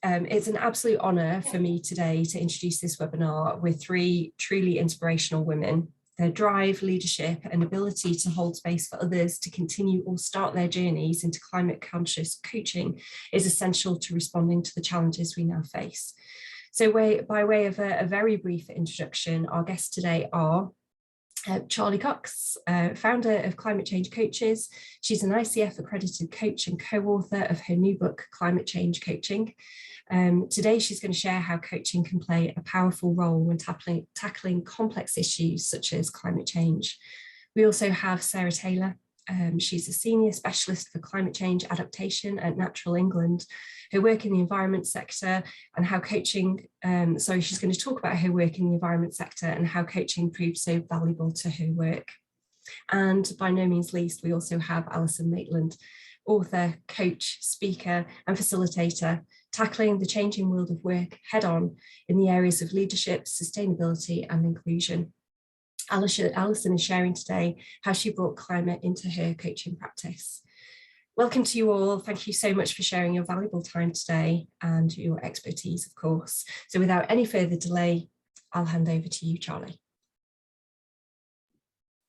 It's an absolute honour for me today to introduce this webinar with three truly inspirational women. Their drive, leadership and ability to hold space for others to continue or start their journeys into climate conscious coaching is essential to responding to the challenges we now face. So by way of a very brief introduction, our guests today are Charly Cox, founder of Climate Change Coaches. She's an ICF accredited coach and co-author of her new book, Climate Change Coaching. Today, she's going to share how coaching can play a powerful role when tackling complex issues such as climate change. We also have Sarah Taylor. She's a senior specialist for climate change adaptation at Natural England. Her work in the environment sector and how coaching, she's going to talk about her work in the environment sector and how coaching proved so valuable to her work. And by no means least, we also have Alison Maitland, author, coach, speaker and facilitator, tackling the changing world of work head on in the areas of leadership, sustainability and inclusion. Alison is sharing today how she brought climate into her coaching practice. Welcome to you all. Thank you so much for sharing your valuable time today and your expertise, of course. So without any further delay, I'll hand over to you, Charly.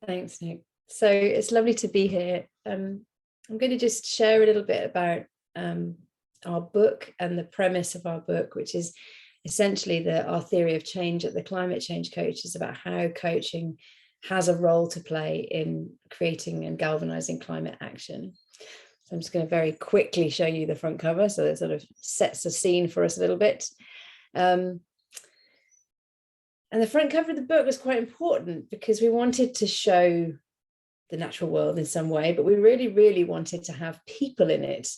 Thanks, Nick. So it's lovely to be here. I'm going to just share a little bit about our book and the premise of our book, which is essentially our theory of change at the Climate Change Coach is about how coaching has a role to play in creating and galvanizing climate action. So I'm just going to very quickly show you the front cover, so it sort of sets the scene for us a little bit. And the front cover of the book was quite important because we wanted to show the natural world in some way, but we really, really wanted to have people in it.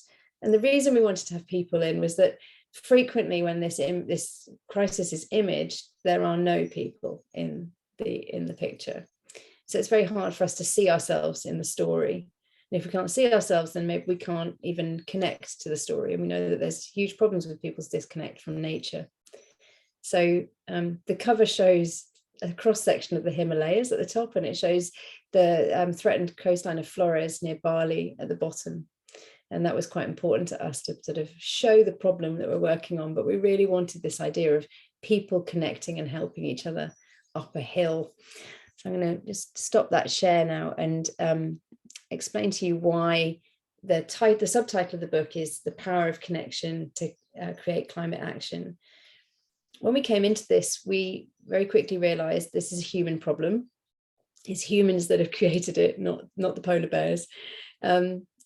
And the reason we wanted to have people in was that frequently when this crisis is imaged, there are no people in the picture. So it's very hard for us to see ourselves in the story. And if we can't see ourselves, then maybe we can't even connect to the story. And we know that there's huge problems with people's disconnect from nature. So the cover shows a cross-section of the Himalayas at the top, and it shows the threatened coastline of Flores near Bali at the bottom. And that was quite important to us to sort of show the problem that we're working on. But we really wanted this idea of people connecting and helping each other up a hill. So I'm going to just stop that share now and explain to you why the subtitle of the book is The Power of Connection to Create Climate Action. When we came into this, we very quickly realized this is a human problem. It's humans that have created it, not the polar bears.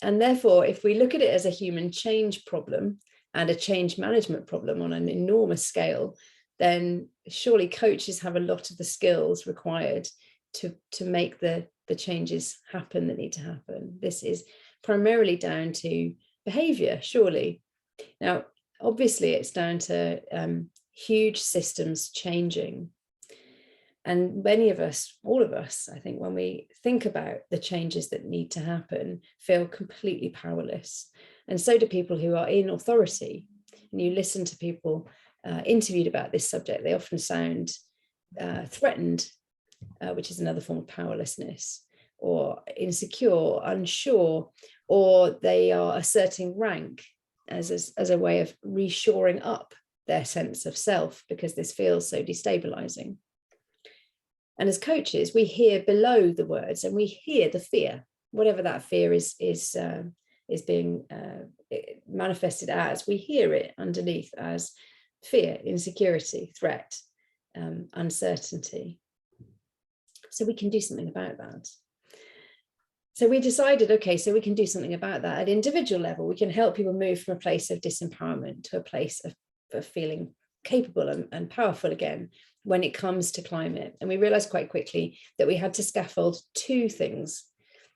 And therefore, if we look at it as a human change problem and a change management problem on an enormous scale, then surely coaches have a lot of the skills required to make the changes happen that need to happen. This is primarily down to behavior, surely. Now, obviously, it's down to huge systems changing. And many of us, all of us, I think, when we think about the changes that need to happen, feel completely powerless. And so do people who are in authority. And you listen to people interviewed about this subject, they often sound threatened, which is another form of powerlessness, or insecure, unsure, or they are asserting rank as a way of reshoring up their sense of self because this feels so destabilizing. And as coaches, we hear below the words and we hear the fear, whatever that fear is being manifested as. We hear it underneath as fear, insecurity, threat, uncertainty. So we can do something about that. So we decided, okay, so we can do something about that at individual level. We can help people move from a place of disempowerment to a place of feeling capable and powerful again when it comes to climate. And we realized quite quickly that we had to scaffold two things.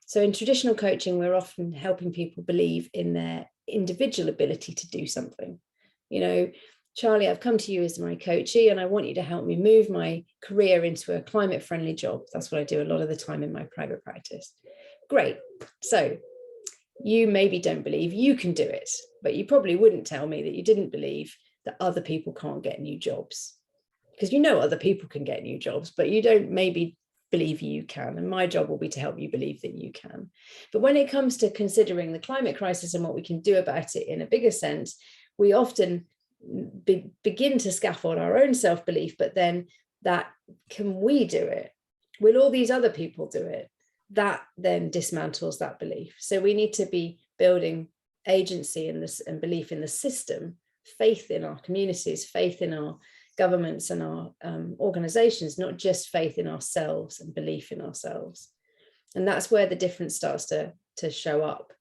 So in traditional coaching, we're often helping people believe in their individual ability to do something. You know, Charly, I've come to you as my coachee and I want you to help me move my career into a climate friendly job. That's what I do a lot of the time in my private practice. Great. So you maybe don't believe you can do it, but you probably wouldn't tell me that you didn't believe that other people can't get new jobs. Because you know other people can get new jobs, but you don't maybe believe you can. And my job will be to help you believe that you can. But when it comes to considering the climate crisis and what we can do about it in a bigger sense, we often begin to scaffold our own self-belief, but then that, can we do it? Will all these other people do it? That then dismantles that belief. So we need to be building agency in this and belief in the system, faith in our communities, faith in our governments and our organizations, not just faith in ourselves and belief in ourselves. And that's where the difference starts to show up.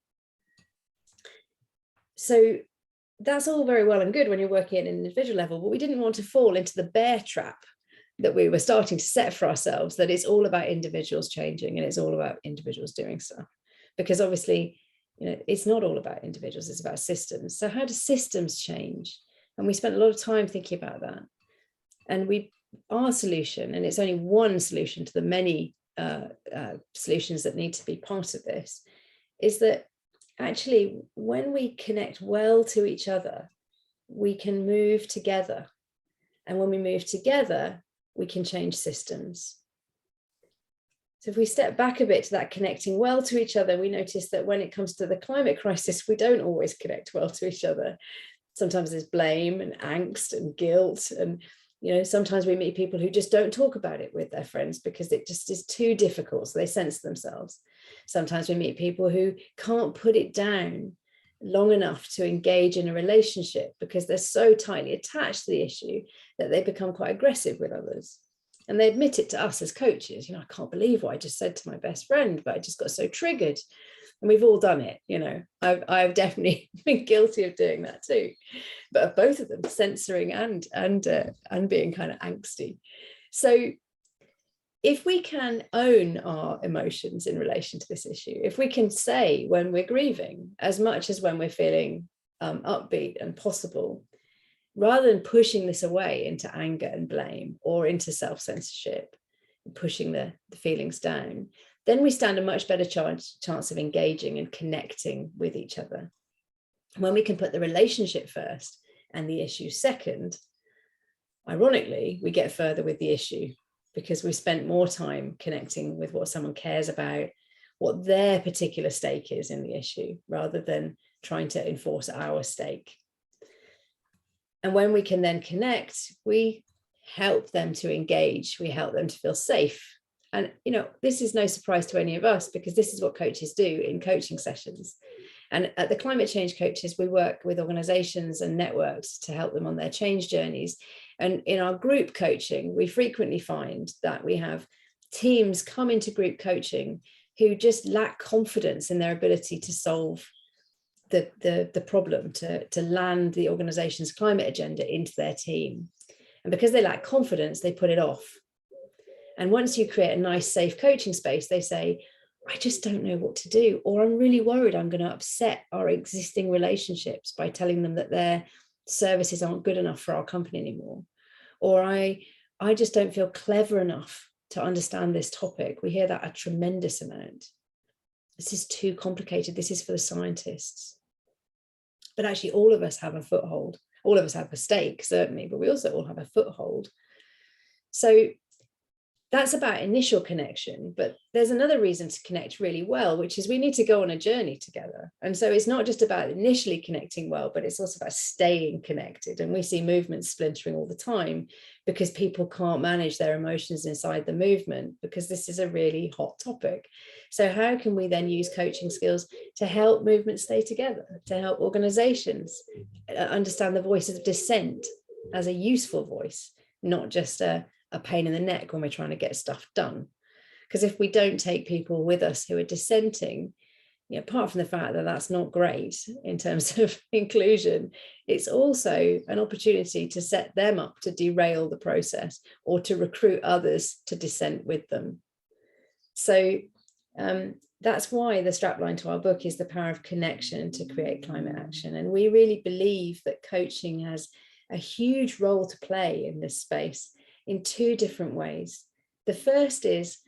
So that's all very well and good when you're working at an individual level, but we didn't want to fall into the bear trap that we were starting to set for ourselves, that it's all about individuals changing and it's all about individuals doing stuff. Because obviously, it's not all about individuals, it's about systems. So how do systems change? And we spent a lot of time thinking about that. And our solution, and it's only one solution to the many solutions that need to be part of this, is that actually when we connect well to each other, we can move together. And when we move together, we can change systems. So if we step back a bit to that connecting well to each other, we notice that when it comes to the climate crisis, we don't always connect well to each other. Sometimes there's blame and angst and guilt. And, sometimes we meet people who just don't talk about it with their friends because it just is too difficult. So they censor themselves. Sometimes we meet people who can't put it down long enough to engage in a relationship because they're so tightly attached to the issue that they become quite aggressive with others. And they admit it to us as coaches. I can't believe what I just said to my best friend, but I just got so triggered. And we've all done it. I've definitely been guilty of doing that too, but of both of them, censoring and being kind of angsty. So if we can own our emotions in relation to this issue, if we can say when we're grieving as much as when we're feeling upbeat and possible, rather than pushing this away into anger and blame or into self-censorship, pushing the feelings down, then we stand a much better chance of engaging and connecting with each other. When we can put the relationship first and the issue second, ironically, we get further with the issue because we spent more time connecting with what someone cares about, what their particular stake is in the issue, rather than trying to enforce our stake. And when we can then connect, we help them to engage, we help them to feel safe. And, this is no surprise to any of us because this is what coaches do in coaching sessions. And at the Climate Change Coaches, we work with organizations and networks to help them on their change journeys. And in our group coaching, we frequently find that we have teams come into group coaching who just lack confidence in their ability to solve the problem, to land the organization's climate agenda into their team. And because they lack confidence, they put it off. And once you create a nice, safe coaching space, they say, I just don't know what to do, or I'm really worried I'm going to upset our existing relationships by telling them that their services aren't good enough for our company anymore. Or I just don't feel clever enough to understand this topic. We hear that a tremendous amount. This is too complicated. This is for the scientists. But actually, all of us have a foothold. All of us have a stake, certainly, but we also all have a foothold. So that's about initial connection, but there's another reason to connect really well, which is we need to go on a journey together. And so it's not just about initially connecting well, but it's also about staying connected. And we see movements splintering all the time because people can't manage their emotions inside the movement, because this is a really hot topic. So how can we then use coaching skills to help movements stay together, to help organizations understand the voices of dissent as a useful voice, not just a pain in the neck when we're trying to get stuff done? Because if we don't take people with us who are dissenting, apart from the fact that that's not great in terms of inclusion, it's also an opportunity to set them up to derail the process or to recruit others to dissent with them. So that's why the strapline to our book is the power of connection to create climate action. And we really believe that coaching has a huge role to play in this space in two different ways. The first is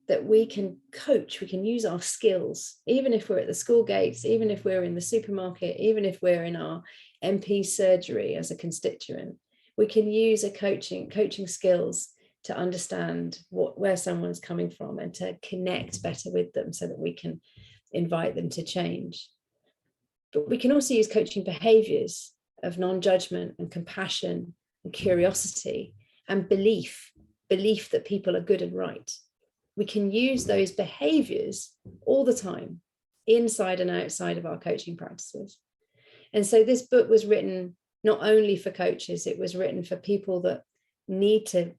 that we can coach, we can use our skills, even if we're at the school gates, even if we're in the supermarket, even if we're in our MP surgery as a constituent, we can use coaching skills to understand where someone's coming from and to connect better with them so that we can invite them to change. But we can also use coaching behaviors of non-judgment and compassion and curiosity and belief that people are good and right. We can use those behaviors all the time, inside and outside of our coaching practices. And so this book was written not only for coaches, it was written for people that need to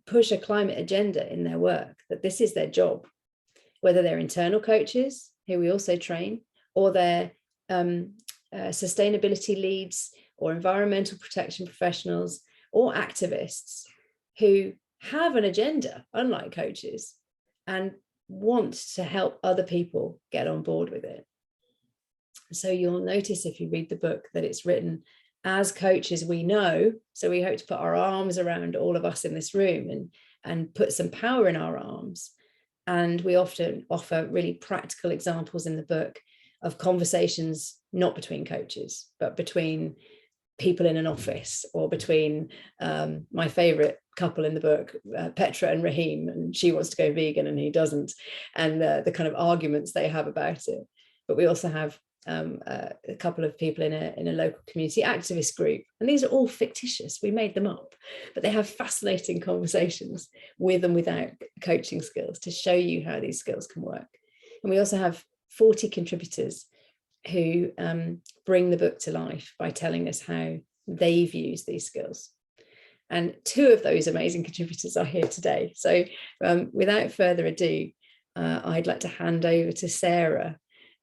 push a climate agenda in their work, that this is their job, whether they're internal coaches, who we also train, or they're sustainability leads or environmental protection professionals or activists who have an agenda, unlike coaches, and want to help other people get on board with it. So you'll notice if you read the book that it's written as coaches we know, so we hope to put our arms around all of us in this room and put some power in our arms. And we often offer really practical examples in the book of conversations, not between coaches, but between people in an office, or between my favorite couple in the book, Petra and Raheem, and she wants to go vegan and he doesn't, and the kind of arguments they have about it. But we also have a couple of people in a local community activist group, and these are all fictitious, we made them up, but they have fascinating conversations with and without coaching skills to show you how these skills can work. And we also have 40 contributors who bring the book to life by telling us how they've used these skills. And 2 of those amazing contributors are here today. So without further ado, I'd like to hand over to Sarah,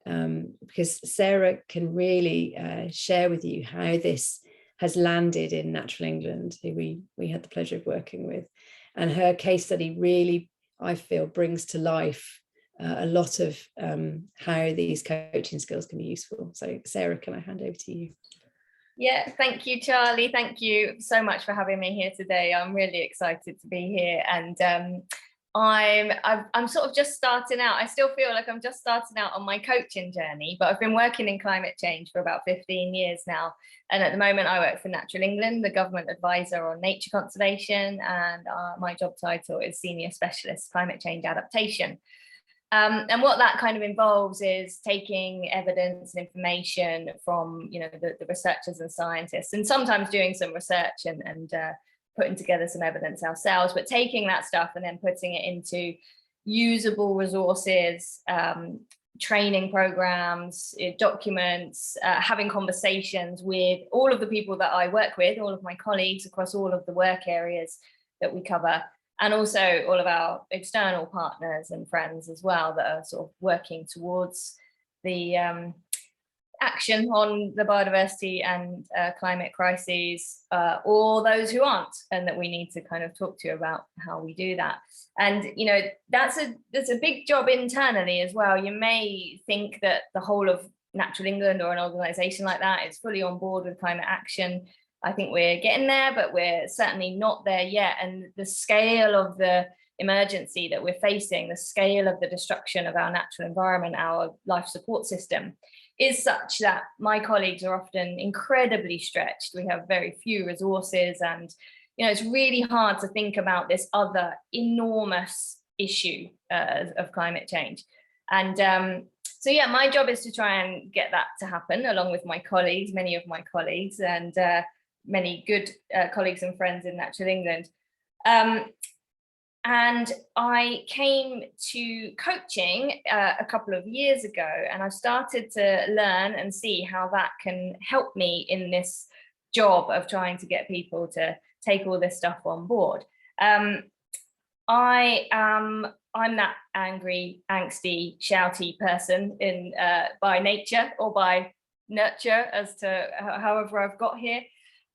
because Sarah can really share with you how this has landed in Natural England, who we had the pleasure of working with. And her case study really, I feel, brings to life a lot of how these coaching skills can be useful. So Sarah, can I hand over to you? Yeah, thank you, Charlie. Thank you so much for having me here today. I'm really excited to be here, and I'm sort of just starting out. I still feel like I'm just starting out on my coaching journey, but I've been working in climate change for about 15 years now. And at the moment I work for Natural England, the government advisor on nature conservation, and my job title is Senior Specialist Climate Change Adaptation. And what that kind of involves is taking evidence and information from, the researchers and scientists, and sometimes doing some research and putting together some evidence ourselves, but taking that stuff and then putting it into usable resources, training programs, documents, having conversations with all of the people that I work with, all of my colleagues across all of the work areas that we cover, and also all of our external partners and friends as well that are sort of working towards the action on the biodiversity and climate crises, or those who aren't, and that we need to kind of talk to you about how we do that. And that's a big job internally as well. You may think that the whole of Natural England or an organisation like that is fully on board with climate action. I think we're getting there, but we're certainly not there yet. And the scale of the emergency that we're facing, the scale of the destruction of our natural environment, our life support system, is such that my colleagues are often incredibly stretched. We have very few resources, and it's really hard to think about this other enormous issue of climate change. And so yeah, my job is to try and get that to happen along with my colleagues, many of my colleagues, and many good colleagues and friends in Natural England. And I came to coaching a couple of years ago, and I started to learn and see how that can help me in this job of trying to get people to take all this stuff on board. I'm that angry, angsty, shouty person by nature or by nurture, as to however I've got here.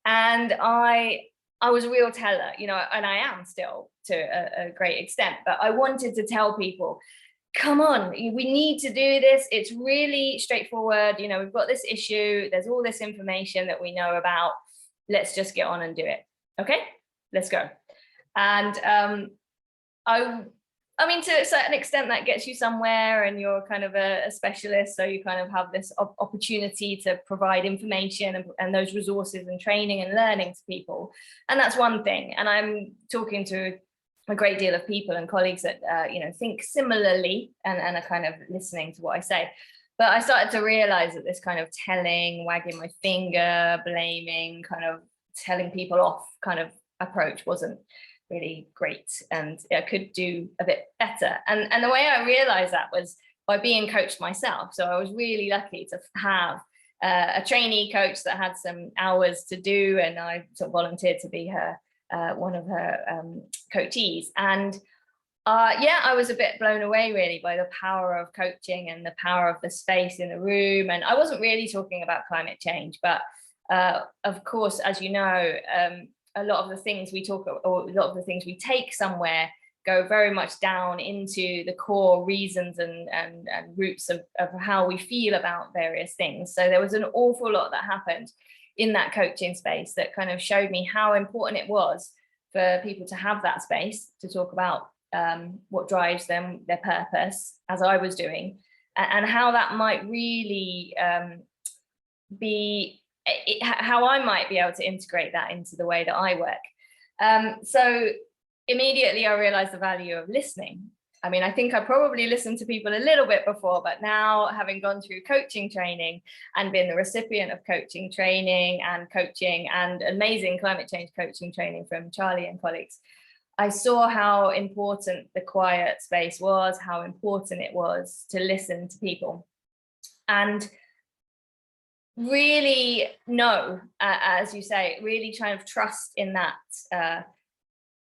And I was a real teller, and I am still to a great extent, but I wanted to tell people, come on, we need to do this. It's really straightforward. We've got this issue. There's all this information that we know about. Let's just get on and do it. Okay, let's go. And I mean, to a certain extent, that gets you somewhere, and you're kind of a specialist. So you kind of have this opportunity to provide information and those resources and training and learning to people. And that's one thing. And I'm talking to a great deal of people and colleagues that, think similarly and are kind of listening to what I say. But I started to realize that this kind of telling, wagging my finger, blaming, kind of telling people off kind of approach wasn't really great, and I could do a bit better. And the way I realized that was by being coached myself. So I was really lucky to have a trainee coach that had some hours to do, and I sort of volunteered to be her one of her coachees. And yeah, I was a bit blown away really by the power of coaching and the power of the space in the room. And I wasn't really talking about climate change, but of course, as you know, a lot of the things we talk, or a lot of the things we take somewhere, go very much down into the core reasons and roots of how we feel about various things. So there was an awful lot that happened in that coaching space that kind of showed me how important it was for people to have that space to talk about what drives them, their purpose, as I was doing, and how that might really be how I might be able to integrate that into the way that I work. So immediately I realized the value of listening. I mean, I think I probably listened to people a little bit before, but now, having gone through coaching training and been the recipient of coaching training and amazing climate change coaching training from Charly and colleagues, I saw how important the quiet space was, how important it was to listen to people. And really know, as you say, really trying to trust in that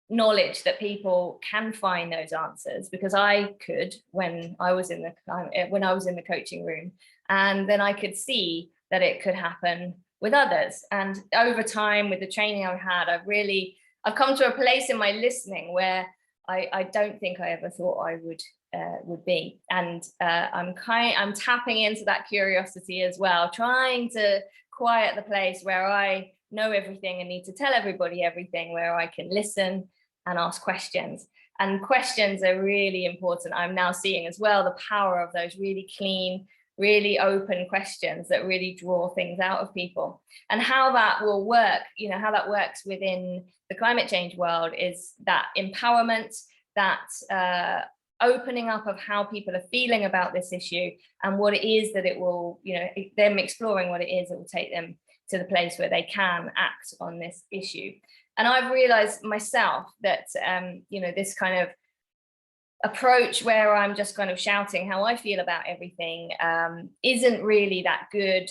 knowledge that people can find those answers, because I could when I was in the coaching room, and then I could see that it could happen with others. And over time, with the training I've had, I've come to a place in my listening where I don't think I ever thought I would be. And I'm tapping into that curiosity as well, trying to quiet the place where I know everything and need to tell everybody everything, where I can listen and ask questions. And questions are really important. I'm now seeing as well the power of those really clean, really open questions that really draw things out of people. And how that will work, how that works within the climate change world, is that empowerment, that opening up of how people are feeling about this issue, and what it is that it will, them exploring what it is that will take them to the place where they can act on this issue. And I've realized myself that, this kind of approach where I'm just kind of shouting how I feel about everything isn't really that good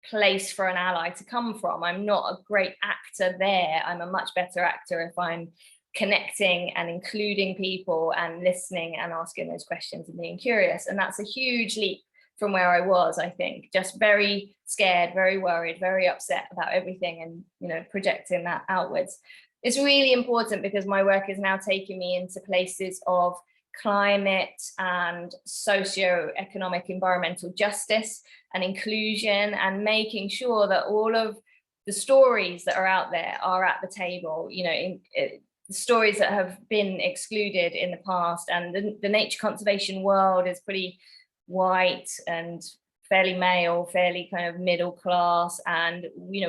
place for an ally to come from. I'm not a great actor there. I'm a much better actor if I'm connecting and including people and listening and asking those questions and being curious. And that's a huge leap from where I was, I think, just very scared, very worried, very upset about everything, and projecting that outwards. It's really important because my work is now taking me into places of climate and socio-economic environmental justice and inclusion, and making sure that all of the stories that are out there are at the table, the stories that have been excluded in the past. And the nature conservation world is pretty white and fairly male, fairly kind of middle class, and we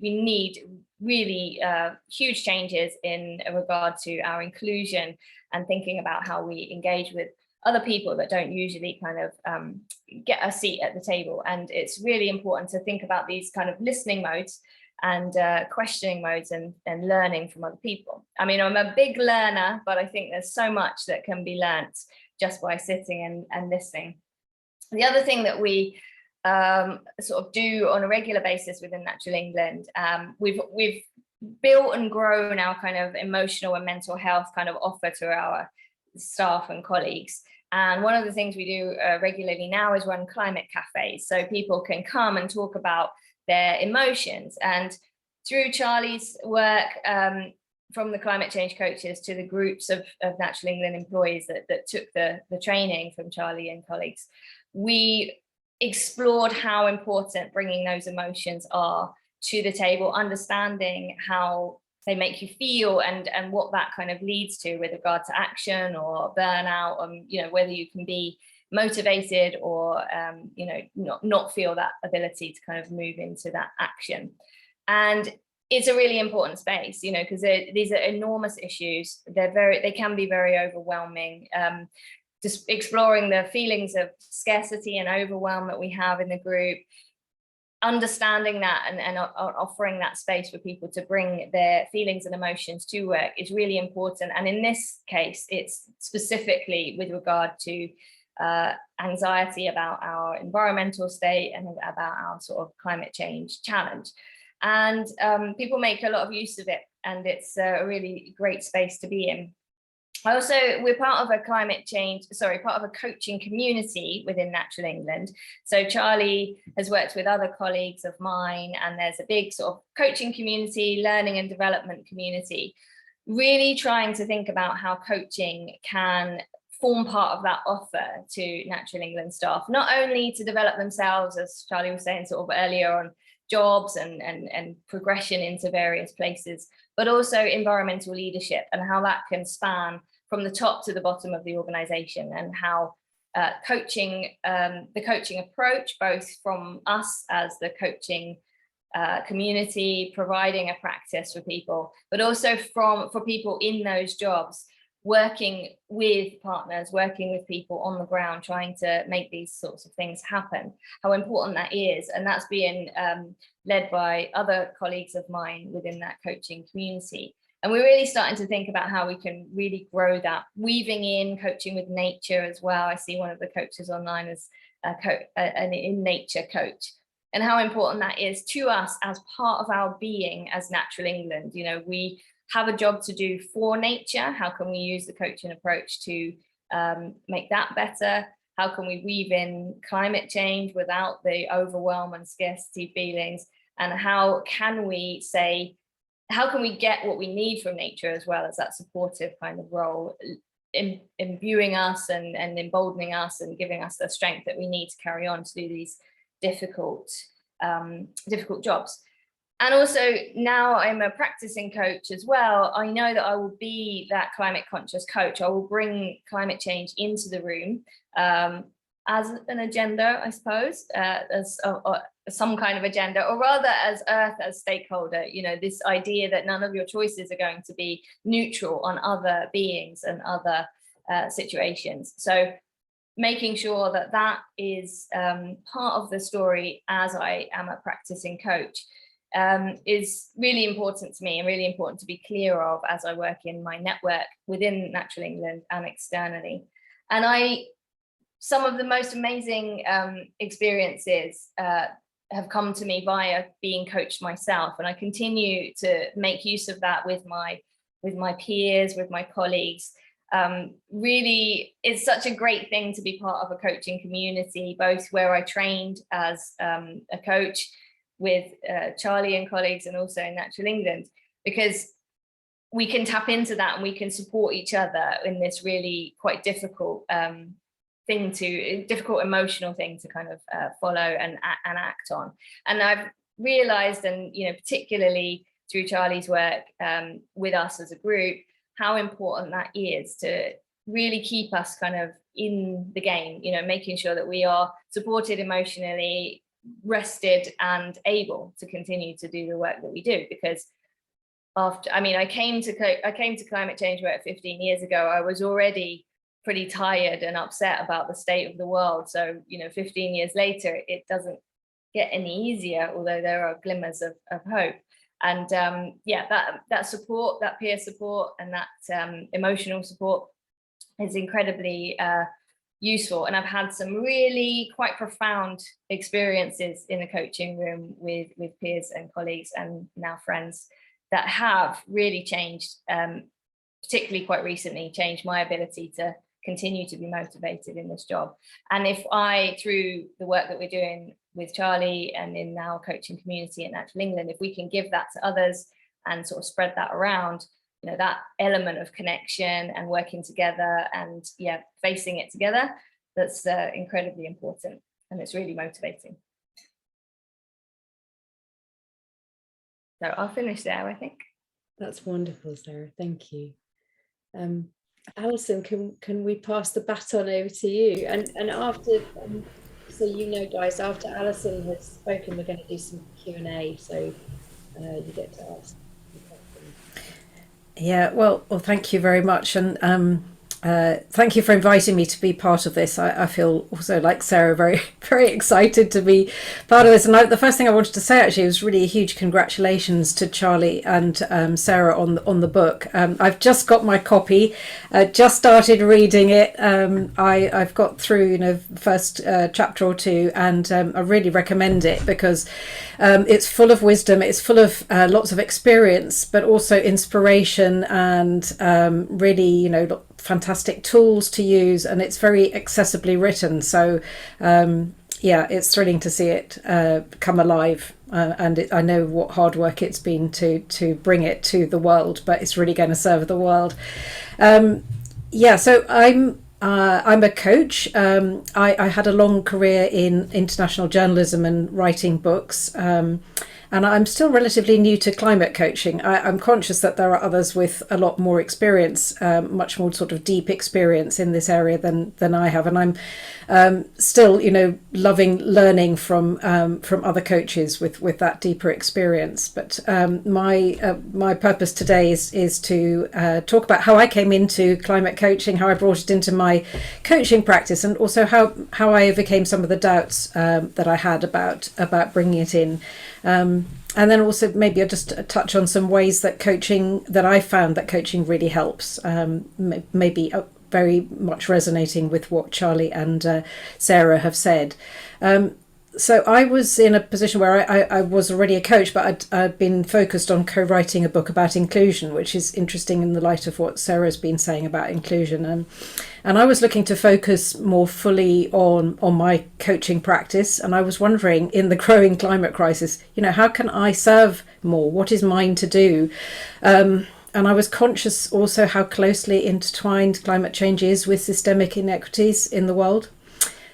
need really huge changes in regard to our inclusion and thinking about how we engage with other people that don't usually kind of get a seat at the table. And it's really important to think about these kind of listening modes and questioning modes and learning from other people. I mean, I'm a big learner, but I think there's so much that can be learnt just by sitting and listening. The other thing that we sort of do on a regular basis within Natural England, we've built and grown our kind of emotional and mental health kind of offer to our staff and colleagues. And one of the things we do regularly now is run climate cafes, so people can come and talk about their emotions. And through Charly's work, from the climate change coaches to the groups of Natural England employees that took the training from Charly and colleagues, we explored how important bringing those emotions are to the table, understanding how they make you feel and what that kind of leads to with regard to action or burnout, whether you can be motivated or not feel that ability to kind of move into that action. And it's a really important space, because these are enormous issues. They can be very overwhelming. just exploring the feelings of scarcity and overwhelm that we have in the group, understanding that and offering that space for people to bring their feelings and emotions to work is really important. And in this case, it's specifically with regard to anxiety about our environmental state and about our sort of climate change challenge. And people make a lot of use of it, and it's a really great space to be in. We're part of a coaching community within Natural England. So Charly has worked with other colleagues of mine, and there's a big sort of coaching community, learning and development community, really trying to think about how coaching can form part of that offer to Natural England staff, not only to develop themselves, as Charly was saying sort of earlier, on jobs and progression into various places, but also environmental leadership and how that can span from the top to the bottom of the organization, and how the coaching approach, both from us as the coaching community, providing a practice for people, but also for people in those jobs, working with partners, working with people on the ground, trying to make these sorts of things happen, how important that is. And that's being led by other colleagues of mine within that coaching community. And we're really starting to think about how we can really grow that, weaving in coaching with nature as well. I see one of the coaches online as an in-nature coach, and how important that is to us as part of our being as Natural England. You know, we have a job to do for nature. How can we use the coaching approach to make that better? How can we weave in climate change without the overwhelm and scarcity feelings? And how can we get what we need from nature, as well as that supportive kind of role, imbuing us and emboldening us and giving us the strength that we need to carry on to do these difficult jobs. And also, now I'm a practicing coach as well. I know that I will be that climate conscious coach. I will bring climate change into the room as an agenda, I suppose, as some kind of agenda, or rather as Earth as stakeholder. You know, this idea that none of your choices are going to be neutral on other beings and other situations. So making sure that that is part of the story as I am a practicing coach is really important to me, and really important to be clear of as I work in my network within Natural England and externally. And some of the most amazing experiences have come to me via being coached myself, and I continue to make use of that with my peers, with my colleagues. Really, it's such a great thing to be part of a coaching community, both where I trained as a coach with Charly and colleagues, and also in Natural England, because we can tap into that and we can support each other in this really quite difficult difficult emotional thing to kind of follow and act on. And I've realized, and you know, particularly through Charly's work with us as a group, how important that is to really keep us kind of in the game, you know, making sure that we are supported emotionally, rested, and able to continue to do the work that we do. Because I came to climate change work 15 years ago. I was already pretty tired and upset about the state of the world. So, you know, 15 years later, it doesn't get any easier, although there are glimmers of hope. And that support, that peer support, and that emotional support is incredibly useful. And I've had some really quite profound experiences in the coaching room with peers and colleagues, and now friends, that have really changed, particularly quite recently, changed my ability to continue to be motivated in this job. And if I, through the work that we're doing with Charly and in our coaching community at Natural England, if we can give that to others and sort of spread that around, you know, that element of connection and working together and facing it together, that's incredibly important, and it's really motivating. So I'll finish there, I think. That's wonderful, Sarah. Thank you. Alison, can we pass the baton over to you? And after, so you know, guys, after Alison has spoken, we're going to do some Q&A. So you get to ask. Yeah, well, thank you very much. And thank you for inviting me to be part of this. I feel also, like Sarah, very, very excited to be part of this. And the first thing I wanted to say actually was really a huge congratulations to Charly and Sarah on the book. I've just got my copy, just started reading it. I've got through the first chapter or two, and I really recommend it because it's full of wisdom. It's full of lots of experience, but also inspiration, and really fantastic tools to use, and it's very accessibly written. So it's thrilling to see it come alive, and I know what hard work it's been to bring it to the world, but it's really going to serve the world. So I'm a coach. I had a long career in international journalism and writing books, and I'm still relatively new to climate coaching. I'm conscious that there are others with a lot more experience, much more sort of deep experience in this area than I have. And I'm still, loving learning from other coaches with that deeper experience. But my purpose today is to talk about how I came into climate coaching, how I brought it into my coaching practice, and also how I overcame some of the doubts that I had about bringing it in. And then also maybe I'll just touch on some ways that I found that coaching really helps, maybe very much resonating with what Charly and Sarah have said. So I was in a position where I was already a coach, but I'd been focused on co-writing a book about inclusion, which is interesting in the light of what Sarah's been saying about inclusion. And I was looking to focus more fully on my coaching practice. And I was wondering, in the growing climate crisis, how can I serve more? What is mine to do? And I was conscious also how closely intertwined climate change is with systemic inequities in the world.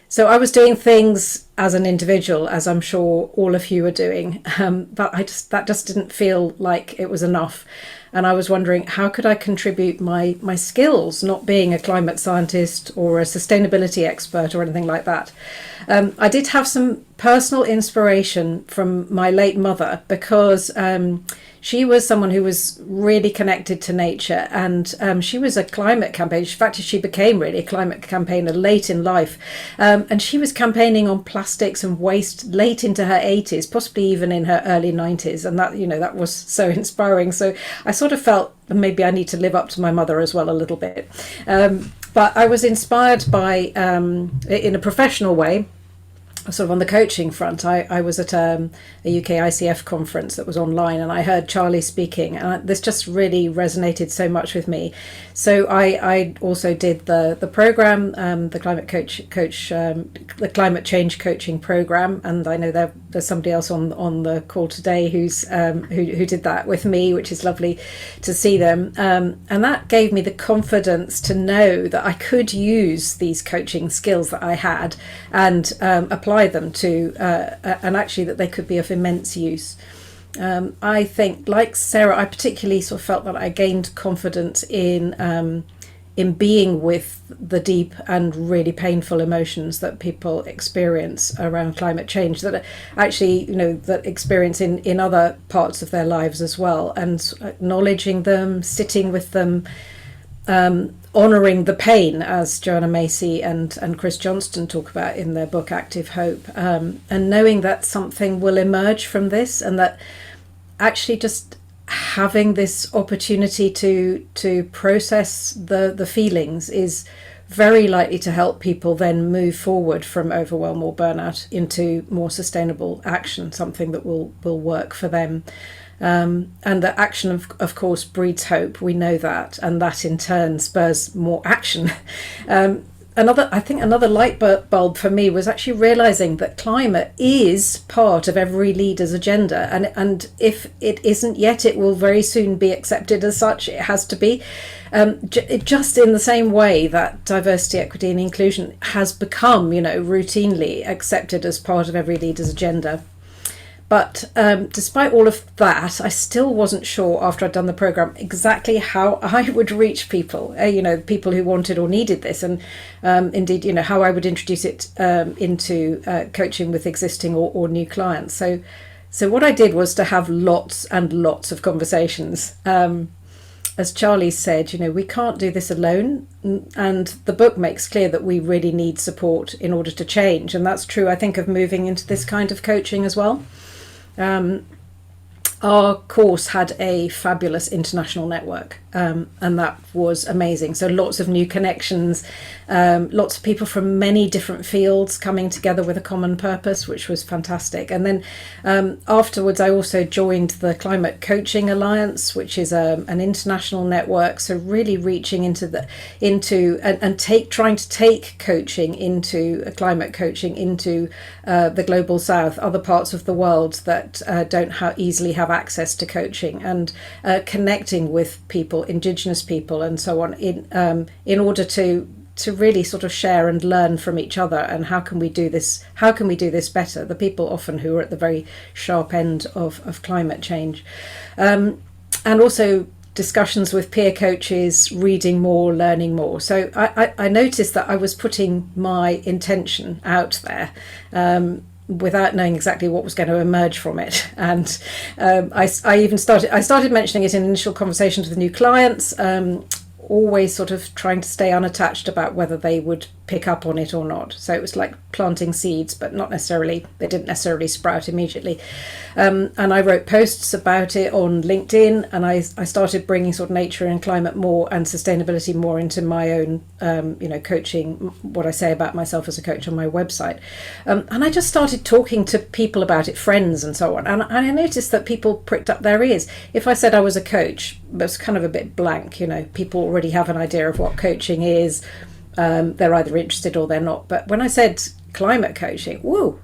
So I was doing things as an individual, as I'm sure all of you are doing, but that just didn't feel like it was enough. And I was wondering, how could I contribute my skills, not being a climate scientist or a sustainability expert or anything like that. I did have some personal inspiration from my late mother, because she was someone who was really connected to nature, and she was a climate campaigner. In fact, she became really a climate campaigner late in life, and she was campaigning on plastics and waste late into her 80s, possibly even in her early 90s, and that was so inspiring. So I sort of felt maybe I need to live up to my mother as well a little bit, but I was inspired by, in a professional way, sort of on the coaching front. I was at a UK ICF conference that was online, and I heard Charly speaking, and this just really resonated so much with me. So I also did the program, the the climate change coaching program, and I know there's somebody else on the call today who did that with me, which is lovely to see them. And that gave me the confidence to know that I could use these coaching skills that I had and apply them to, and actually that they could be of immense use. I think, like Sarah, I particularly sort of felt that I gained confidence in being with the deep and really painful emotions that people experience around climate change, that actually, that experience in other parts of their lives as well, and acknowledging them, sitting with them, honouring the pain, as Joanna Macy and Chris Johnston talk about in their book Active Hope, and knowing that something will emerge from this, and that actually just having this opportunity to process the feelings is very likely to help people then move forward from overwhelm or burnout into more sustainable action, something that will work for them. And that action, of course, breeds hope. We know that, and that in turn spurs more action. Another light bulb for me was actually realizing that climate is part of every leader's agenda, and if it isn't yet, it will very soon be accepted as such. It has to be, just in the same way that diversity, equity, and inclusion has become, routinely accepted as part of every leader's agenda. But despite all of that, I still wasn't sure after I'd done the programme exactly how I would reach people, people who wanted or needed this, and indeed, how I would introduce it into coaching with existing or new clients. So what I did was to have lots and lots of conversations. as Charlie said, we can't do this alone, and the book makes clear that we really need support in order to change, and that's true, I think, of moving into this kind of coaching as well. Our course had a fabulous international network, and that was amazing. So lots of new connections, lots of people from many different fields coming together with a common purpose, which was fantastic. And then afterwards, I also joined the Climate Coaching Alliance, which is an international network. So really reaching trying to take coaching into climate coaching into the global south, other parts of the world that don't easily have access to coaching, and connecting with people, Indigenous people and so on, in order to really sort of share and learn from each other, and how can we do this better, the people often who are at the very sharp end of climate change, and also discussions with peer coaches, reading more, learning more. So I noticed that I was putting my intention out there, without knowing exactly what was going to emerge from it. And I started mentioning it in initial conversations with new clients, always sort of trying to stay unattached about whether they would pick up on it or not. So it was like planting seeds, but they didn't necessarily sprout immediately. And I wrote posts about it on LinkedIn, and I started bringing sort of nature and climate more and sustainability more into my own, coaching, what I say about myself as a coach on my website. And I just started talking to people about it, friends and so on. And I noticed that people pricked up their ears. If I said I was a coach, it was kind of a bit blank, people already have an idea of what coaching is. They're either interested or they're not. But when I said climate coaching, whoa,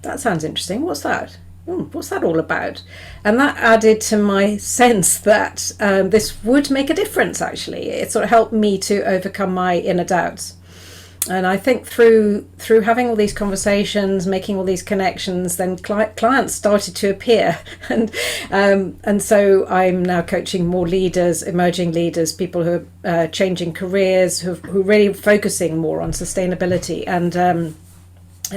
that sounds interesting. What's that? What's that all about? And that added to my sense that this would make a difference, actually. It sort of helped me to overcome my inner doubts. And I think through having all these conversations, making all these connections, then clients started to appear, and so I'm now coaching more leaders, emerging leaders, people who are changing careers, who are really focusing more on sustainability, and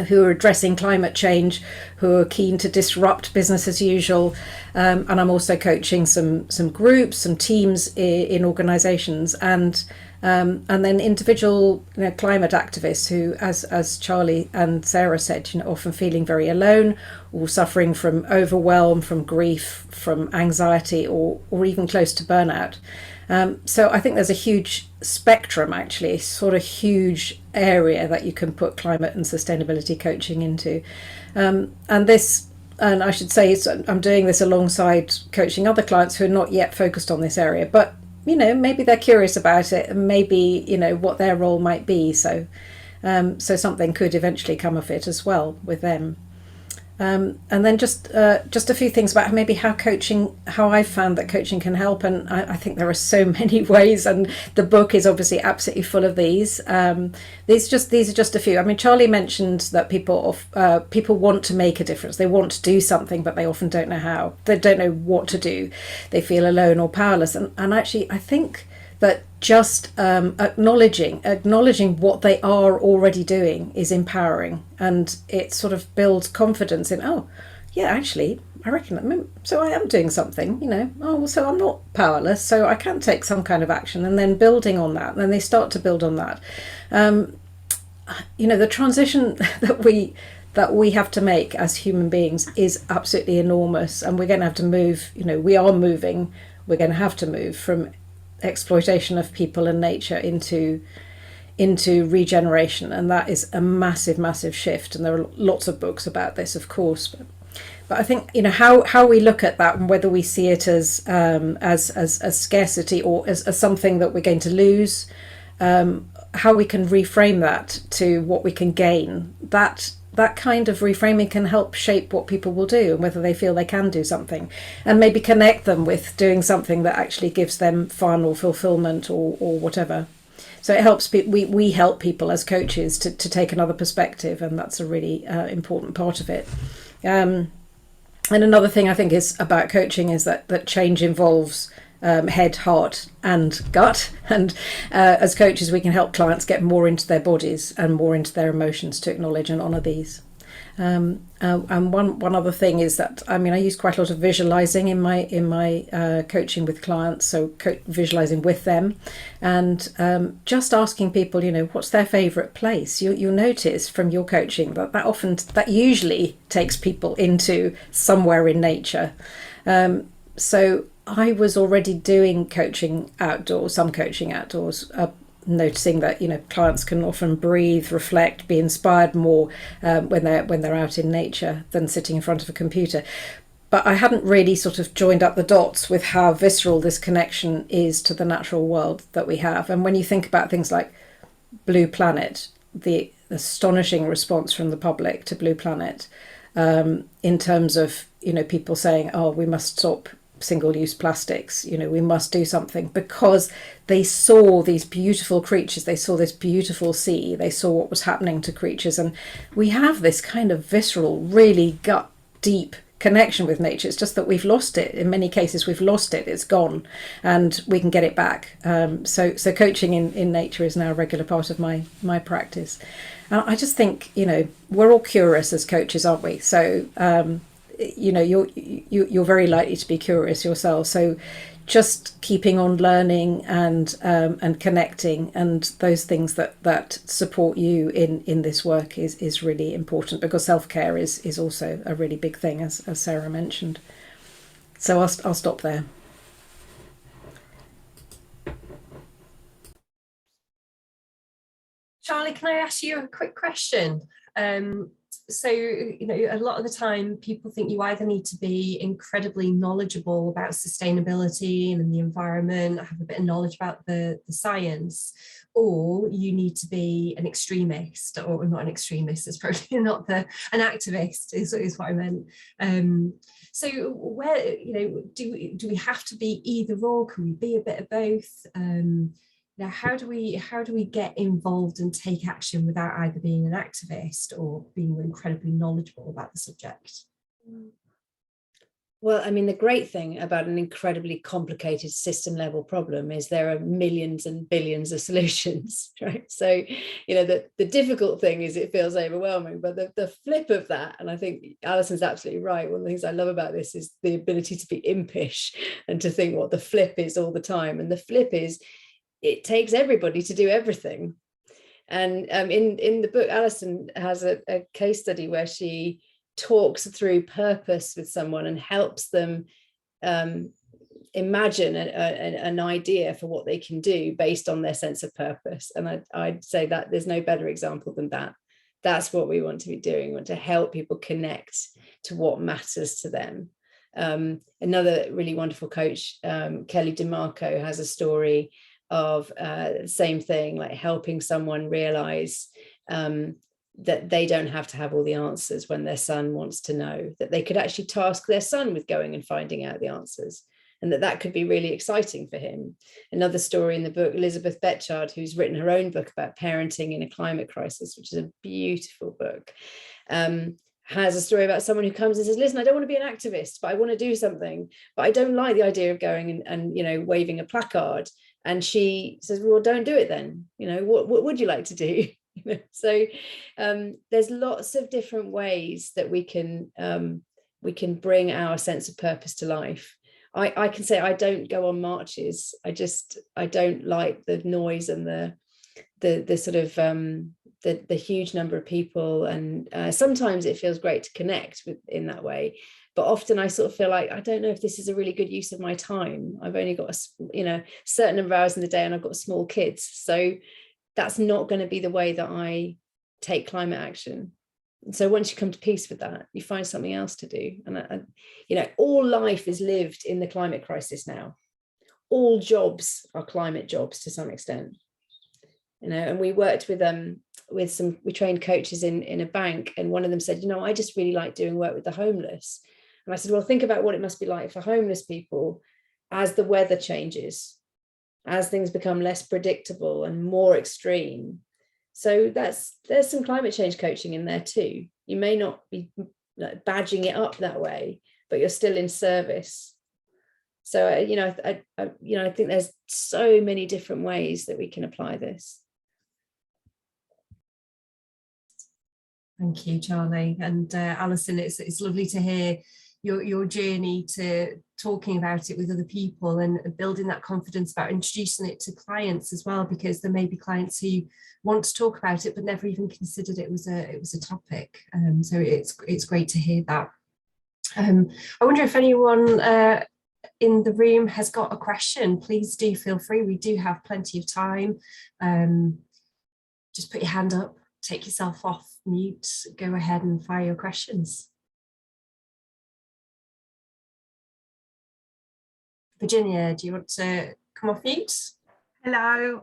who are addressing climate change, who are keen to disrupt business as usual. And I'm also coaching some groups, some teams in organisations, and then individual climate activists who, as Charlie and Sarah said, often feeling very alone, or suffering from overwhelm, from grief, from anxiety, or even close to burnout. So I think there's a huge spectrum, actually, sort of huge area that you can put climate and sustainability coaching into. And I should say, I'm doing this alongside coaching other clients who are not yet focused on this area, but maybe they're curious about it, and maybe what their role might be. So something could eventually come of it as well with them. And then just a few things about maybe how I've found that coaching can help. And I think there are so many ways, and the book is obviously absolutely full of these. These are just a few. I mean, Charlie mentioned that people want to make a difference. They want to do something, but they often don't know how. They don't know what to do. They feel alone or powerless. And actually, I think that just acknowledging what they are already doing is empowering, and it sort of builds confidence in, oh yeah, actually I reckon so I am doing something, so I'm not powerless, so I can take some kind of action. And then building on that, and then they start to build on that. The transition that we have to make as human beings is absolutely enormous, and we're going to have to move, we're going to have to move from exploitation of people and nature into regeneration, and that is a massive shift. And there are lots of books about this, of course, but I think how we look at that, and whether we see it as scarcity or as something that we're going to lose, how we can reframe that to what we can gain, that kind of reframing can help shape what people will do, and whether they feel they can do something, and maybe connect them with doing something that actually gives them fun or fulfillment or whatever. So it helps we help people as coaches to take another perspective, and that's a really important part of it. And another thing I think is about coaching is that change involves head, heart and gut, and as coaches we can help clients get more into their bodies and more into their emotions to acknowledge and honour these. And one other thing is that, I mean, I use quite a lot of visualizing in my coaching with clients, so visualizing with them, and just asking people, you know, what's their favorite place. You'll notice from your coaching that usually takes people into somewhere in nature. So I was already doing coaching outdoors, noticing that, you know, clients can often breathe, reflect, be inspired more when they're out in nature than sitting in front of a computer. But I hadn't really sort of joined up the dots with how visceral this connection is to the natural world that we have. And when you think about things like Blue Planet, the astonishing response from the public to Blue Planet, in terms of, you know, people saying, oh, we must stop single-use plastics, you know, we must do something, because they saw these beautiful creatures, they saw this beautiful sea, they saw what was happening to creatures. And we have this kind of visceral, really gut deep connection with nature. It's just that we've lost it. In many cases we've lost it, it's gone, and we can get it back. So coaching in nature is now a regular part of my practice. And I just think, you know, we're all curious as coaches, aren't we? So you know, you're very likely to be curious yourself. So just keeping on learning and connecting, and those things that support you in this work is really important, because self-care is also a really big thing, as Sarah mentioned. So I'll stop there. Charly, can I ask you a quick question? So, you know, a lot of the time people think you either need to be incredibly knowledgeable about sustainability and the environment, have a bit of knowledge about the science, or you need to be an extremist, or not an extremist, it's probably not an activist is what I meant. So where, you know, do we have to be either or? Can we be a bit of both? Now, how do we get involved and take action without either being an activist or being incredibly knowledgeable about the subject? Well, I mean, the great thing about an incredibly complicated system level problem is there are millions and billions of solutions, right? So, you know, the difficult thing is it feels overwhelming, but the flip of that, and I think Alison's absolutely right, one of the things I love about this is the ability to be impish and to think what the flip is all the time. And the flip is, it takes everybody to do everything. And in the book, Alison has a case study where she talks through purpose with someone and helps them imagine an idea for what they can do based on their sense of purpose. And I'd say that there's no better example than that. That's what we want to be doing. We want to help people connect to what matters to them. Another really wonderful coach, Kelly DeMarco, has a story of the same thing, like helping someone realize that they don't have to have all the answers when their son wants to know, that they could actually task their son with going and finding out the answers, and that could be really exciting for him. Another story in the book, Elizabeth Betchard, who's written her own book about parenting in a climate crisis, which is a beautiful book, has a story about someone who comes and says, listen, I don't want to be an activist, but I want to do something, but I don't like the idea of going and you know, waving a placard. And she says, well, don't do it then. You know, what would you like to do? So there's lots of different ways that we can bring our sense of purpose to life. I can say I don't go on marches. I don't like the noise and the sort of the huge number of people, and sometimes it feels great to connect with in that way. But often I sort of feel like, I don't know if this is a really good use of my time. I've only got a certain number of hours in the day, and I've got small kids. So that's not going to be the way that I take climate action. And so once you come to peace with that, you find something else to do. And, you know, all life is lived in the climate crisis now. All jobs are climate jobs to some extent. You know, and we worked with we trained coaches in a bank, and one of them said, you know, I just really like doing work with the homeless. And I said, well, think about what it must be like for homeless people as the weather changes, as things become less predictable and more extreme. So there's some climate change coaching in there too. You may not be badging it up that way, but you're still in service. So I think there's so many different ways that we can apply this. Thank you, Charlie. And Alison, it's lovely to hear your journey to talking about it with other people and building that confidence about introducing it to clients as well, because there may be clients who want to talk about it but never even considered it was a topic. So it's great to hear that. I wonder if anyone in the room has got a question. Please do feel free. We do have plenty of time. Just put your hand up, take yourself off mute, go ahead and fire your questions. Virginia, do you want to come off mute? Hello.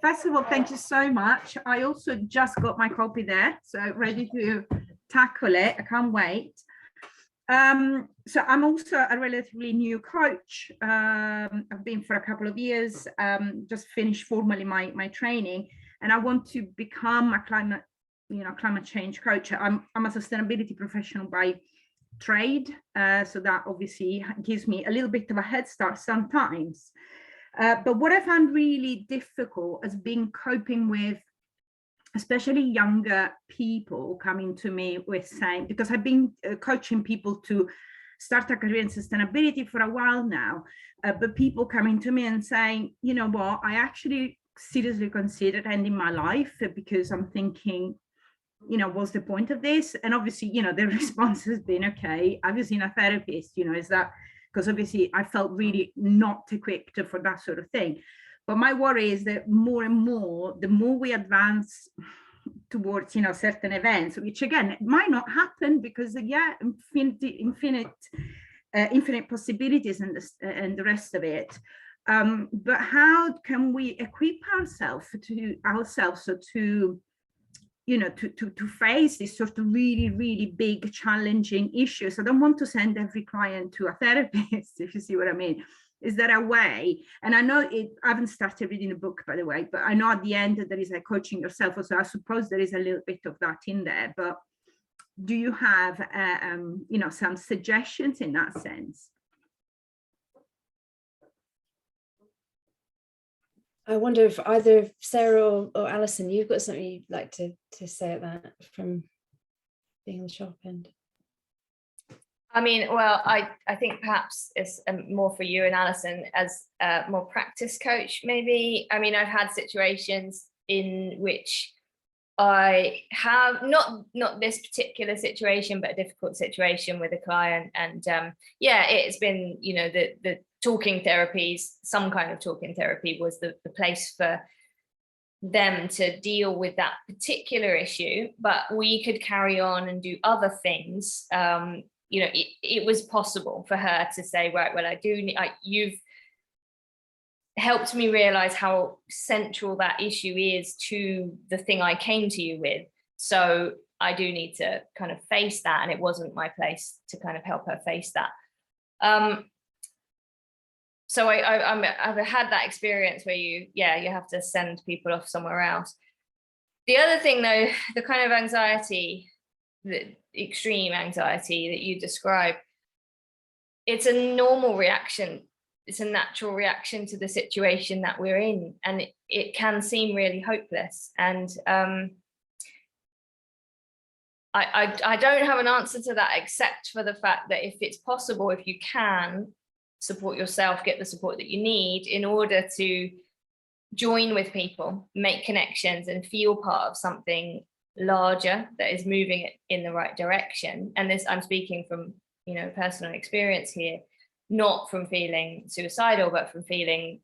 First of all, thank you so much. I also just got my copy there, so ready to tackle it. I can't wait. So I'm also a relatively new coach. I've been for a couple of years, just finished formally my training, and I want to become a climate change coach. I'm a sustainability professional by trade, so that obviously gives me a little bit of a head start sometimes. But what I found really difficult has been coping with, especially younger people coming to me with saying, because I've been coaching people to start a career in sustainability for a while now, but people coming to me and saying, you know what, I actually seriously considered ending my life because I'm thinking, you know, what's the point of this? And obviously, you know, the response has been, okay, I've just seen a therapist, you know, is that, because obviously I felt really not equipped for that sort of thing. But my worry is that more and more, the more we advance towards, you know, certain events, which again, it might not happen because, yeah, infinite possibilities and the rest of it. But how can we equip ourselves so to, you know, to face this sort of really, really big, challenging issues? I don't want to send every client to a therapist, if you see what I mean. Is there a way? And I know I haven't started reading the book, by the way, but I know at the end that there is a coaching yourself. So I suppose there is a little bit of that in there. But do you have, you know, some suggestions in that sense? I wonder if either Sarah or Alison, you've got something you'd like to say at that from being on the sharp end. I mean, well, I think perhaps it's more for you and Alison as a more practice coach, maybe. I mean, I've had situations in which I have not this particular situation, but a difficult situation with a client. And yeah, it's been, you know, the talking therapies, some kind of talking therapy was the place for them to deal with that particular issue, but we could carry on and do other things. You know, it was possible for her to say, right, well, you've helped me realize how central that issue is to the thing I came to you with. So I do need to kind of face that. And it wasn't my place to kind of help her face that. So I've had that experience where you have to send people off somewhere else. The other thing though, the kind of anxiety, the extreme anxiety that you describe, it's a normal reaction. It's a natural reaction to the situation that we're in, and it can seem really hopeless. And I don't have an answer to that, except for the fact that if it's possible, if you can support yourself, get the support that you need in order to join with people, make connections, and feel part of something larger that is moving it in the right direction. And this, I'm speaking from, you know, personal experience here, not from feeling suicidal, but from feeling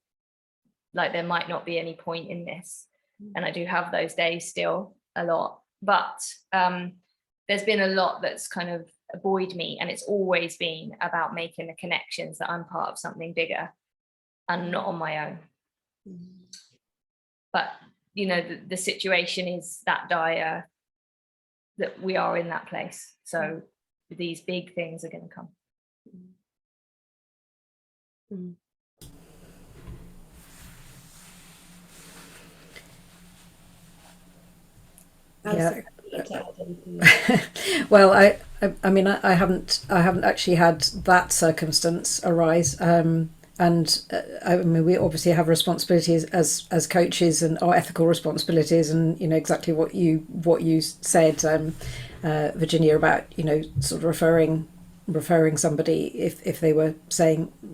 like there might not be any point in this. And I do have those days still a lot, but there's been a lot that's kind of buoyed me, and it's always been about making the connections that I'm part of something bigger and not on my own. But you know, the situation is that dire that we are in that place. So these big things are going to come. Yeah. Well, I mean, I haven't actually had that circumstance arise. I mean, we obviously have responsibilities as coaches, and our ethical responsibilities, and exactly what you said, Virginia, about sort of referring somebody if they were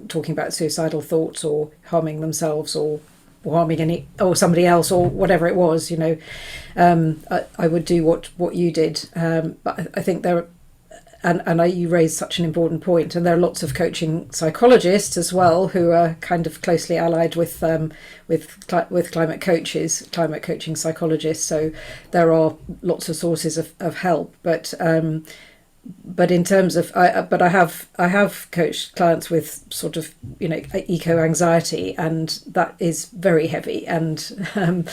talking about suicidal thoughts or harming themselves or harming somebody else or whatever it was. I would do what you did, but I think there. You raised such an important point, and there are lots of coaching psychologists as well who are kind of closely allied with climate coaches, climate coaching psychologists. So there are lots of sources of help. But in terms of, I have coached clients with sort of eco anxiety, and that is very heavy. And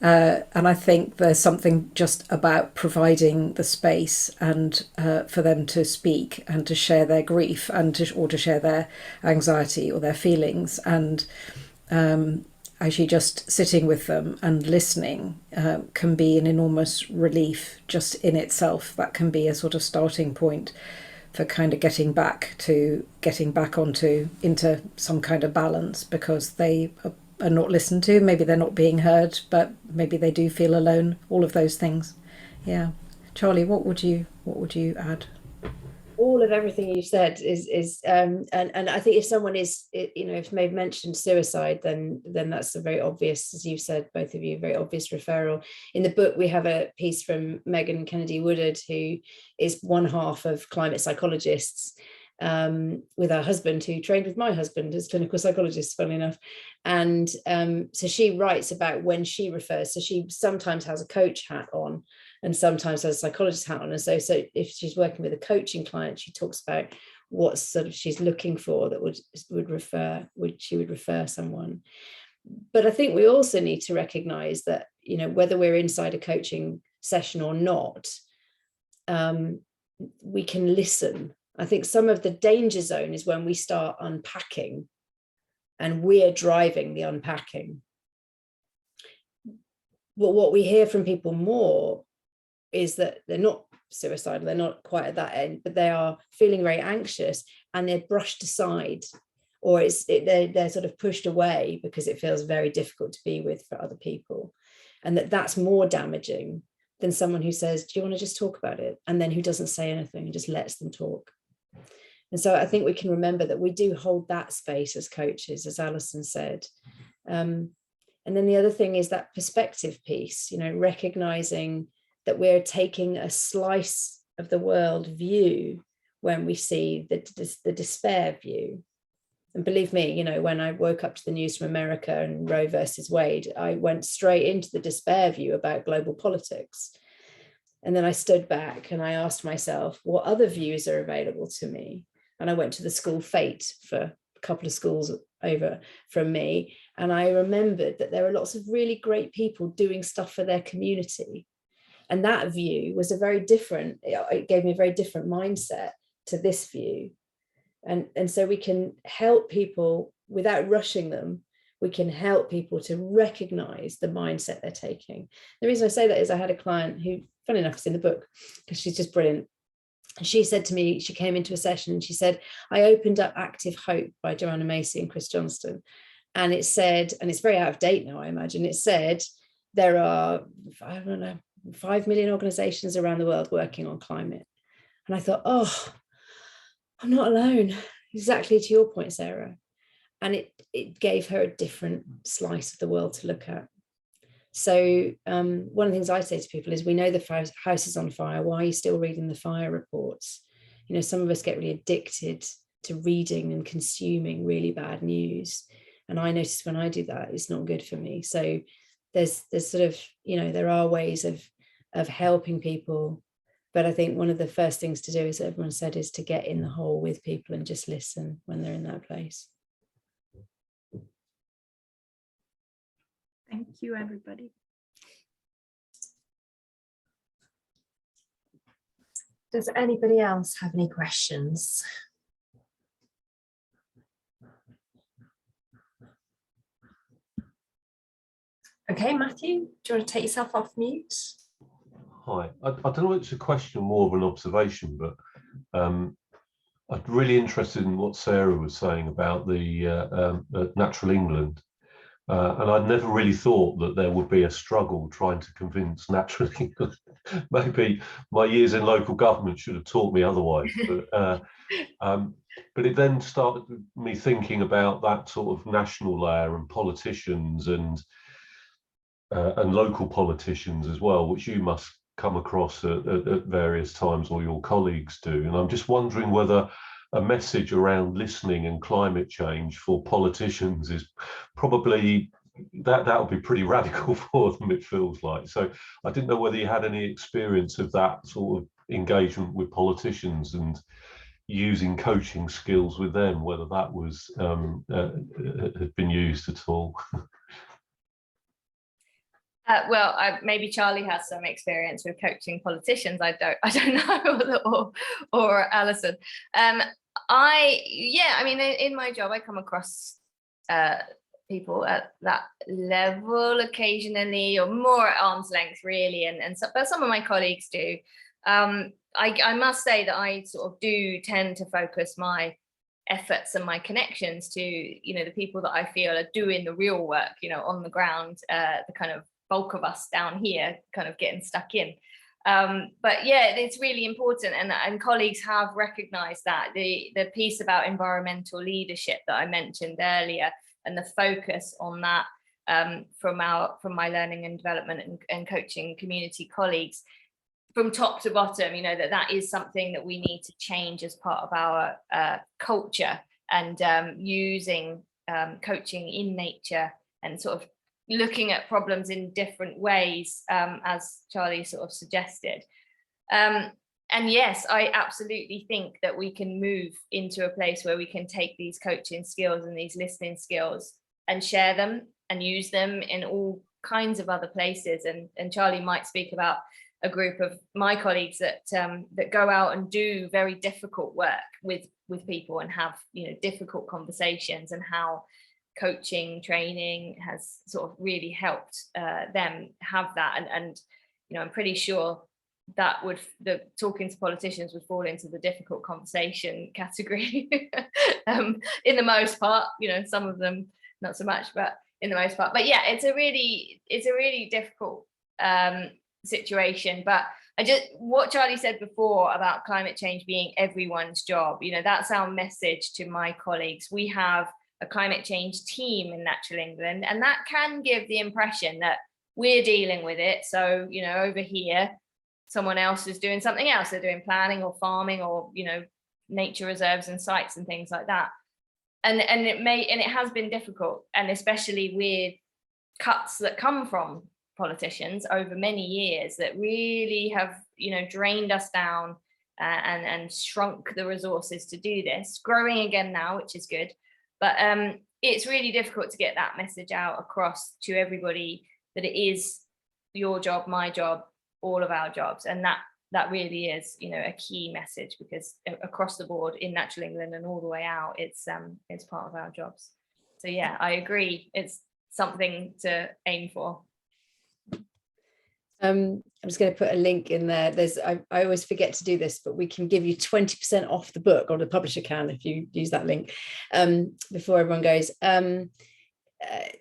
I think there's something just about providing the space and for them to speak and to share their grief and to share their anxiety or their feelings, and actually just sitting with them and listening can be an enormous relief just in itself. That can be a sort of starting point for kind of getting back into some kind of balance, because they are not listened to. Maybe they're not being heard, but maybe they do feel alone. All of those things. Yeah, Charlie, what would you add? All of everything you said is and I think if someone is, if they've mentioned suicide, then that's a very obvious, as you've said, both of you, very obvious referral. In the book, we have a piece from Megan Kennedy Woodard, who is one half of climate psychologists, with her husband, who trained with my husband as clinical psychologist, funnily enough. And so she writes about when she refers. So she sometimes has a coach hat on and sometimes has a psychologist hat on. And so if she's working with a coaching client, she talks about what sort of she's looking for that she would refer someone. But I think we also need to recognize that, whether we're inside a coaching session or not, we can listen. I think some of the danger zone is when we start unpacking and we're driving the unpacking. But what we hear from people more is that they're not suicidal, they're not quite at that end, but they are feeling very anxious and they're brushed aside, or they're sort of pushed away because it feels very difficult to be with for other people. And that's more damaging than someone who says, do you want to just talk about it? And then who doesn't say anything and just lets them talk. And so I think we can remember that we do hold that space as coaches, as Alison said. And then the other thing is that perspective piece, recognizing that we're taking a slice of the world view when we see the despair view. And believe me, when I woke up to the news from America and Roe versus Wade, I went straight into the despair view about global politics. And then I stood back and I asked myself, what other views are available to me? And I went to the school Fate for a couple of schools over from me. And I remembered that there are lots of really great people doing stuff for their community. And that view was it gave me a very different mindset to this view. And so we can help people without rushing them. We can help people to recognize the mindset they're taking. The reason I say that is I had a client who, funny enough, is in the book because she's just brilliant. And she said to me, she came into a session and she said, I opened up Active Hope by Joanna Macy and Chris Johnston. And it said, and it's very out of date now, I imagine, it said there are, 5 million organizations around the world working on climate. And I thought, oh, I'm not alone. Exactly to your point, Sarah. And it gave her a different slice of the world to look at. So one of the things I say to people is, we know the house is on fire. Why are you still reading the fire reports? Some of us get really addicted to reading and consuming really bad news. And I notice when I do that, it's not good for me. So there's sort of, there are ways of helping people. But I think one of the first things to do, as everyone said, is to get in the hole with people and just listen when they're in that place. Thank you, everybody. Does anybody else have any questions? Okay, Matthew, do you want to take yourself off mute? Hi, I don't know if it's a question, more of an observation, but I'm really interested in what Sarah was saying about the Natural England. And I'd never really thought that there would be a struggle trying to convince Natural England. Maybe my years in local government should have taught me otherwise. But it then started me thinking about that sort of national layer and politicians and local politicians as well, which you must come across at various times, or your colleagues do. And I'm just wondering whether a message around listening and climate change for politicians is probably that'll be pretty radical for them, it feels like. So I didn't know whether you had any experience of that sort of engagement with politicians and using coaching skills with them, whether that was had been used at all. Well, maybe Charlie has some experience with coaching politicians. I don't know, or Alison. I mean, in my job, I come across people at that level occasionally, or more at arm's length, really, but some of my colleagues do. I must say that I sort of do tend to focus my efforts and my connections to, the people that I feel are doing the real work, on the ground, the kind of bulk of us down here kind of getting stuck in. But yeah, it's really important, and colleagues have recognized that the piece about environmental leadership that I mentioned earlier, and the focus on that from my learning and development and coaching community colleagues, from top to bottom, that is something that we need to change as part of our culture, and using coaching in nature and sort of looking at problems in different ways, as Charlie sort of suggested. And yes, I absolutely think that we can move into a place where we can take these coaching skills and these listening skills and share them and use them in all kinds of other places. And Charlie might speak about a group of my colleagues that go out and do very difficult work with people and have difficult conversations, and how coaching training has sort of really helped them have that. And I'm pretty sure that the talking to politicians would fall into the difficult conversation category in the most part. Some of them not so much, but in the most part. But yeah, it's a really difficult situation. But what Charlie said before about climate change being everyone's job, that's our message to my colleagues. We have a climate change team in Natural England, and that can give the impression that we're dealing with it. So, over here, someone else is doing something else. They're doing planning or farming or, nature reserves and sites and things like that. And it has been difficult, and especially with cuts that come from politicians over many years that really have, drained us down and shrunk the resources to do this. Growing again now, which is good. But it's really difficult to get that message out across to everybody, that it is your job, my job, all of our jobs. And that really is, a key message, because across the board in Natural England and all the way out, it's part of our jobs. So yeah, I agree. It's something to aim for. I'm just going to put a link in there. I always forget to do this, but we can give you 20% off the book, or the publisher can, if you use that link, before everyone goes.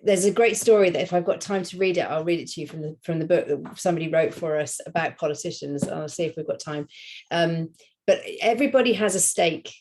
There's a great story that, if I've got time to read it, I'll read it to you from the book that somebody wrote for us about politicians. I'll see if we've got time. But everybody has a stake,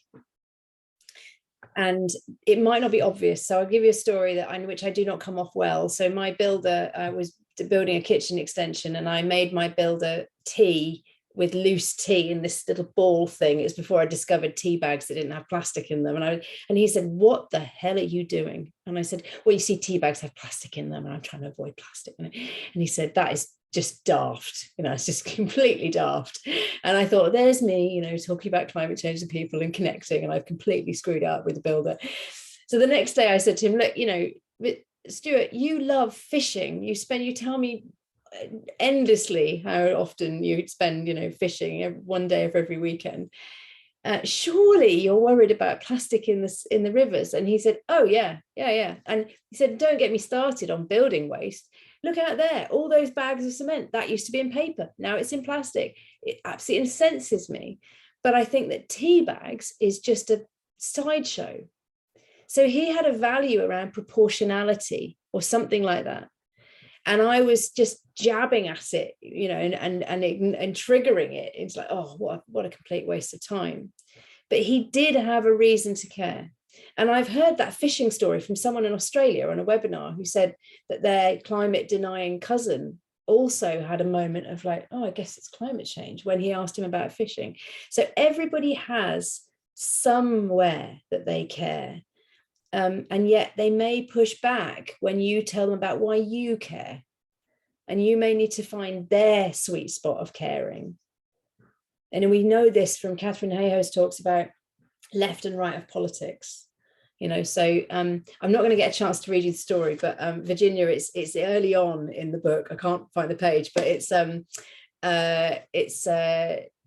and it might not be obvious. So I'll give you a story which I do not come off well. So my builder was building a kitchen extension, and I made my builder tea with loose tea in this little ball thing. It was before I discovered tea bags that didn't have plastic in them. And he said, "What the hell are you doing?" And I said, "Well, you see, tea bags have plastic in them, and I'm trying to avoid plastic." And he said, "That is just daft. It's just completely daft." And I thought, there's me, talking about climate change and people and connecting, and I've completely screwed up with the builder. So the next day I said to him, "Look, Stuart, you love fishing. You tell me endlessly how often you spend, fishing one day of every weekend. Surely you're worried about plastic in the rivers." And he said, "Oh yeah. And he said, "Don't get me started on building waste. Look out there, all those bags of cement that used to be in paper. Now it's in plastic. It absolutely incenses me." But I think that tea bags is just a sideshow. So he had a value around proportionality or something like that. And I was just jabbing at it, you know, and triggering it. It's like, oh, what a complete waste of time. But he did have a reason to care. And I've heard that fishing story from someone in Australia on a webinar who said that their climate denying cousin also had a moment of like, oh, I guess it's climate change, when he asked him about fishing. So everybody has somewhere that they care. And yet they may push back when you tell them about why you care. And you may need to find their sweet spot of caring. And we know this from Catherine Hayhoe's talks about left and right of politics. You know, so I'm not going to get a chance to read you the story, but Virginia, it's early on in the book. I can't find the page, but it's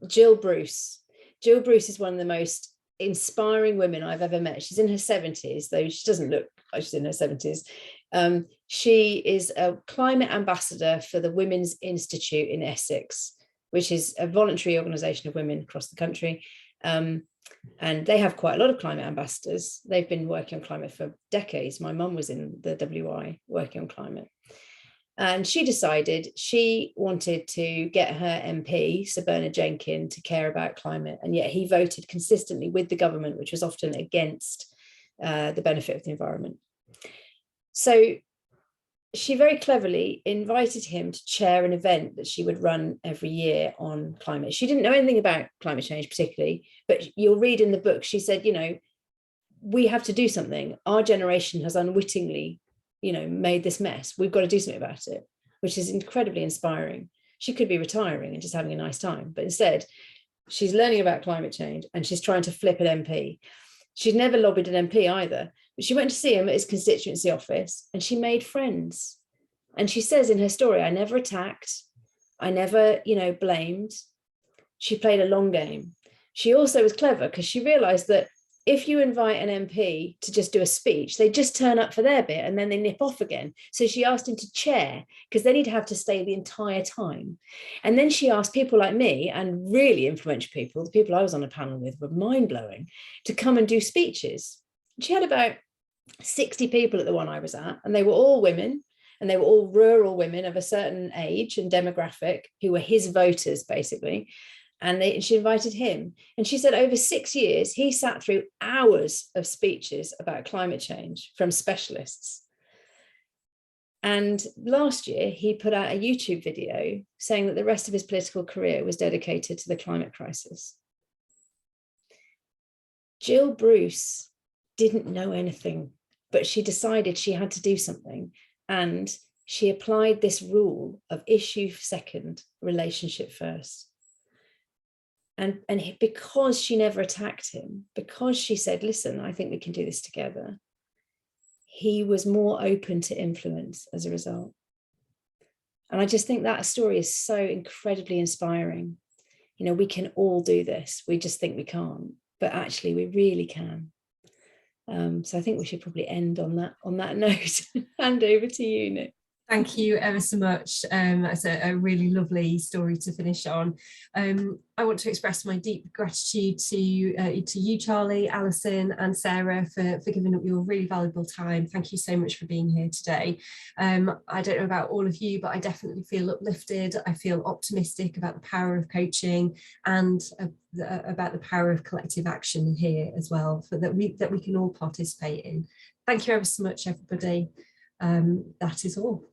Jill Bruce. Jill Bruce is one of the most inspiring women I've ever met. She's in her 70s, though she doesn't look like she's in her 70s. She is a climate ambassador for the Women's Institute in Essex, which is a voluntary organisation of women across the country. And they have quite a lot of climate ambassadors. They've been working on climate for decades. My mum was in the WI working on climate. And she decided she wanted to get her MP, Sir Bernard Jenkins, to care about climate. And yet he voted consistently with the government, which was often against the benefit of the environment. So she very cleverly invited him to chair an event that she would run every year on climate. She didn't know anything about climate change particularly, but you'll read in the book, she said, you know, we have to do something. Our generation has unwittingly, you know, made this mess. We've got to do something about it, which is incredibly inspiring. She could be retiring and just having a nice time, but instead she's learning about climate change and she's trying to flip an MP. She'd never lobbied an MP either, but she went to see him at his constituency office and she made friends. And she says in her story, I never attacked, I never, you know, blamed. She played a long game. She also was clever because she realized that if you invite an MP to just do a speech, they just turn up for their bit and then they nip off again. So she asked him to chair because then he'd have to stay the entire time. And then she asked people like me and really influential people, the people I was on a panel with were mind-blowing, to come and do speeches. She had about 60 people at the one I was at, and they were all women, and they were all rural women of a certain age and demographic who were his voters, basically. And she invited him. And she said over 6 years, he sat through hours of speeches about climate change from specialists. And last year, he put out a YouTube video saying that the rest of his political career was dedicated to the climate crisis. Jill Bruce didn't know anything, but she decided she had to do something. And she applied this rule of issue second, relationship first. And because she never attacked him, because she said, listen, I think we can do this together, he was more open to influence as a result. And I just think that story is so incredibly inspiring. You know, we can all do this. We just think we can't, but actually we really can. So I think we should probably end on that note. Hand over to you, Nick. Thank you ever so much. That's a really lovely story to finish on. I want to express my deep gratitude to you, Charly, Alison and Sarah for giving up your really valuable time. Thank you so much for being here today. I don't know about all of you, but I definitely feel uplifted. I feel optimistic about the power of coaching and about the power of collective action here as well, that we can all participate in. Thank you ever so much, everybody. That is all.